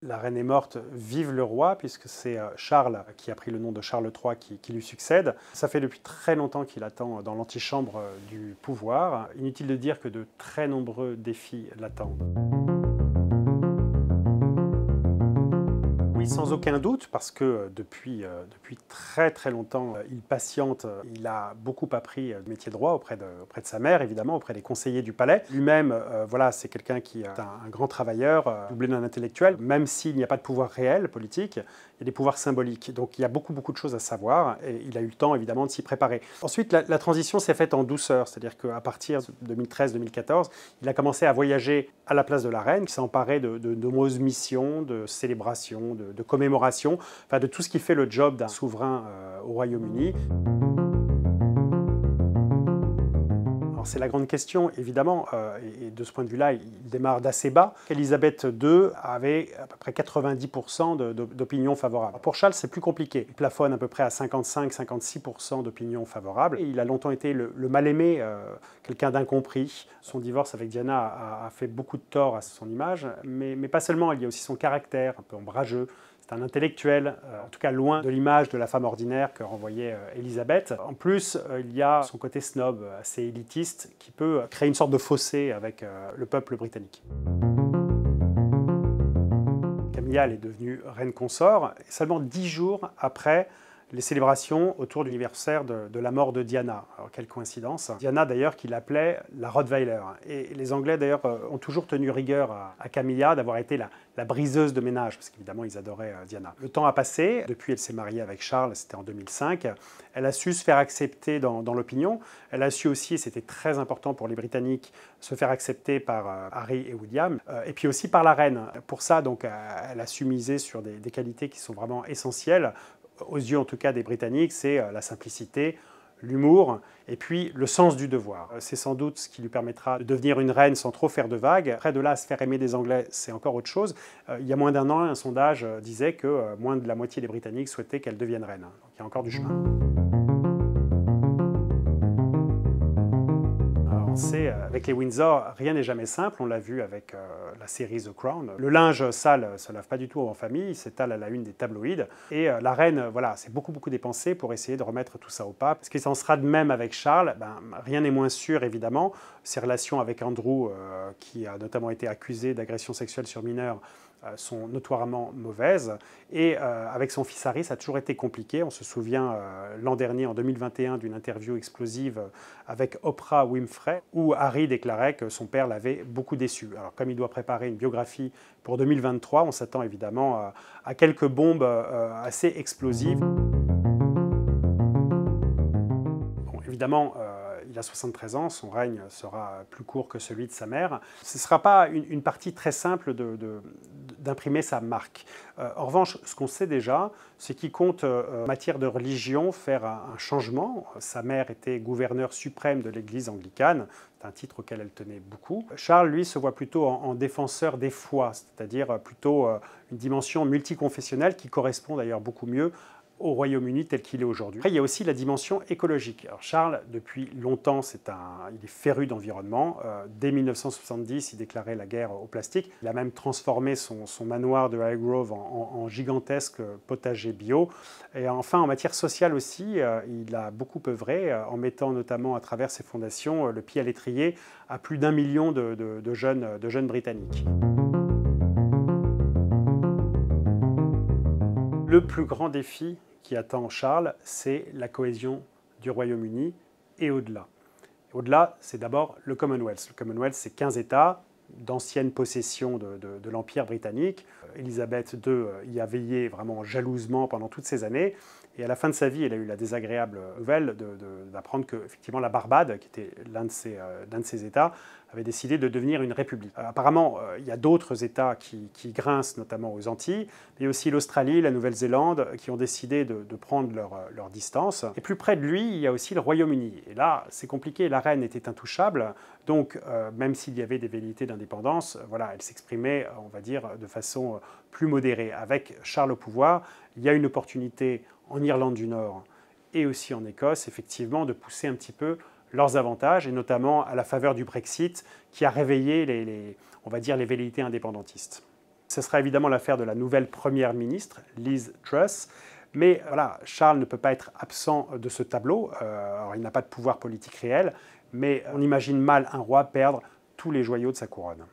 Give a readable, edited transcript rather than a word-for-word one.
La reine est morte, vive le roi, puisque c'est Charles, qui a pris le nom de Charles III, qui lui succède. Ça fait depuis très longtemps qu'il attend dans l'antichambre du pouvoir. Inutile de dire que de très nombreux défis l'attendent. Oui, sans aucun doute, parce que depuis très longtemps, il patiente. Il a beaucoup appris le métier de roi auprès de sa mère, évidemment, auprès des conseillers du palais. Lui-même, voilà, c'est quelqu'un qui est un grand travailleur, doublé d'un intellectuel. Même s'il n'y a pas de pouvoir réel politique, il y a des pouvoirs symboliques. Donc il y a beaucoup de choses à savoir, et il a eu le temps, évidemment, de s'y préparer. Ensuite, la transition s'est faite en douceur, c'est-à-dire qu'à partir de 2013-2014, il a commencé à voyager à la place de la reine, qui s'est emparé de nombreuses missions, de célébrations, de commémoration, enfin de tout ce qui fait le job d'un souverain au Royaume-Uni. C'est la grande question, évidemment, et de ce point de vue-là, il démarre d'assez bas. Elisabeth II avait à peu près 90% d'opinions favorables. Pour Charles, c'est plus compliqué. Il plafonne à peu près à 55-56% d'opinions favorables. Et il a longtemps été le mal-aimé, quelqu'un d'incompris. Son divorce avec Diana a fait beaucoup de tort à son image, mais pas seulement, il y a aussi son caractère, un peu ombrageux. C'est un intellectuel, en tout cas loin de l'image de la femme ordinaire que renvoyait Elisabeth. En plus, il y a son côté snob, assez élitiste, qui peut créer une sorte de fossé avec le peuple britannique. Camilla, elle est devenue reine consort, seulement 10 jours après les célébrations autour de l'anniversaire de la mort de Diana. Alors, quelle coïncidence. Diana, d'ailleurs, qui l'appelait la Rottweiler. Et les Anglais, d'ailleurs, ont toujours tenu rigueur à Camilla d'avoir été la briseuse de ménage, parce qu'évidemment, ils adoraient Diana. Le temps a passé. Depuis, elle s'est mariée avec Charles, c'était en 2005. Elle a su se faire accepter dans l'opinion. Elle a su aussi, et c'était très important pour les Britanniques, se faire accepter par Harry et William, et puis aussi par la reine. Pour ça, donc, elle a su miser sur des qualités qui sont vraiment essentielles, aux yeux en tout cas des Britanniques, c'est la simplicité, l'humour et puis le sens du devoir. C'est sans doute ce qui lui permettra de devenir une reine sans trop faire de vagues. Après, de là à se faire aimer des Anglais, c'est encore autre chose. Il y a moins d'un an, un sondage disait que moins de la moitié des Britanniques souhaitaient qu'elle devienne reine. Donc il y a encore du chemin. Avec les Windsor, rien n'est jamais simple. On l'a vu avec la série The Crown. Le linge sale ne se lave pas du tout en famille, il s'étale à la une des tabloïds. Et la reine, voilà, c'est beaucoup dépensé pour essayer de remettre tout ça au pas. Parce qu'il en sera de même avec Charles. Rien n'est moins sûr, évidemment. Ses relations avec Andrew, qui a notamment été accusé d'agression sexuelle sur mineurs, sont notoirement mauvaises. Et avec son fils Harry, ça a toujours été compliqué. On se souvient l'an dernier, en 2021, d'une interview explosive avec Oprah Winfrey, où Harry déclarait que son père l'avait beaucoup déçu. Alors, comme il doit préparer une biographie pour 2023, on s'attend évidemment à quelques bombes assez explosives. Bon, évidemment, il a 73 ans, son règne sera plus court que celui de sa mère. Ce ne sera pas une partie très simple d'imprimer sa marque. En revanche, ce qu'on sait déjà, c'est qu'il compte, en matière de religion, faire un changement. Sa mère était gouverneure suprême de l'Église anglicane, c'est un titre auquel elle tenait beaucoup. Charles, lui, se voit plutôt en défenseur des foi, c'est-à-dire plutôt une dimension multiconfessionnelle qui correspond d'ailleurs beaucoup mieux au Royaume-Uni tel qu'il est aujourd'hui. Après, il y a aussi la dimension écologique. Alors Charles, depuis longtemps, il est féru d'environnement. Dès 1970, il déclarait la guerre au plastique. Il a même transformé son manoir de Highgrove en gigantesque potager bio. Et enfin, en matière sociale aussi, il a beaucoup œuvré, en mettant notamment à travers ses fondations le pied à l'étrier à plus d'1 million de jeunes Britanniques. Le plus grand défi qui attend Charles, c'est la cohésion du Royaume-Uni et au-delà. Au-delà, c'est d'abord le Commonwealth. Le Commonwealth, c'est 15 États d'anciennes possessions de l'Empire britannique. Élisabeth II y a veillé vraiment jalousement pendant toutes ces années. Et à la fin de sa vie, elle a eu la désagréable nouvelle d'apprendre que effectivement, la Barbade, qui était l'un de ces États, avait décidé de devenir une république. Apparemment, il y a d'autres États qui grincent, notamment aux Antilles, mais aussi l'Australie, la Nouvelle-Zélande, qui ont décidé de prendre leur distance. Et plus près de lui, il y a aussi le Royaume-Uni. Et là, c'est compliqué, la reine était intouchable, donc même s'il y avait des velléités d'indépendance, voilà, elle s'exprimait, on va dire, de façon plus modérée. Avec Charles au pouvoir, il y a une opportunité en Irlande du Nord et aussi en Écosse, effectivement, de pousser un petit peu leurs avantages, et notamment à la faveur du Brexit, qui a réveillé on va dire, les velléités indépendantistes. Ce sera évidemment l'affaire de la nouvelle première ministre, Liz Truss. Mais voilà, Charles ne peut pas être absent de ce tableau. Alors, il n'a pas de pouvoir politique réel, mais on imagine mal un roi perdre tous les joyaux de sa couronne.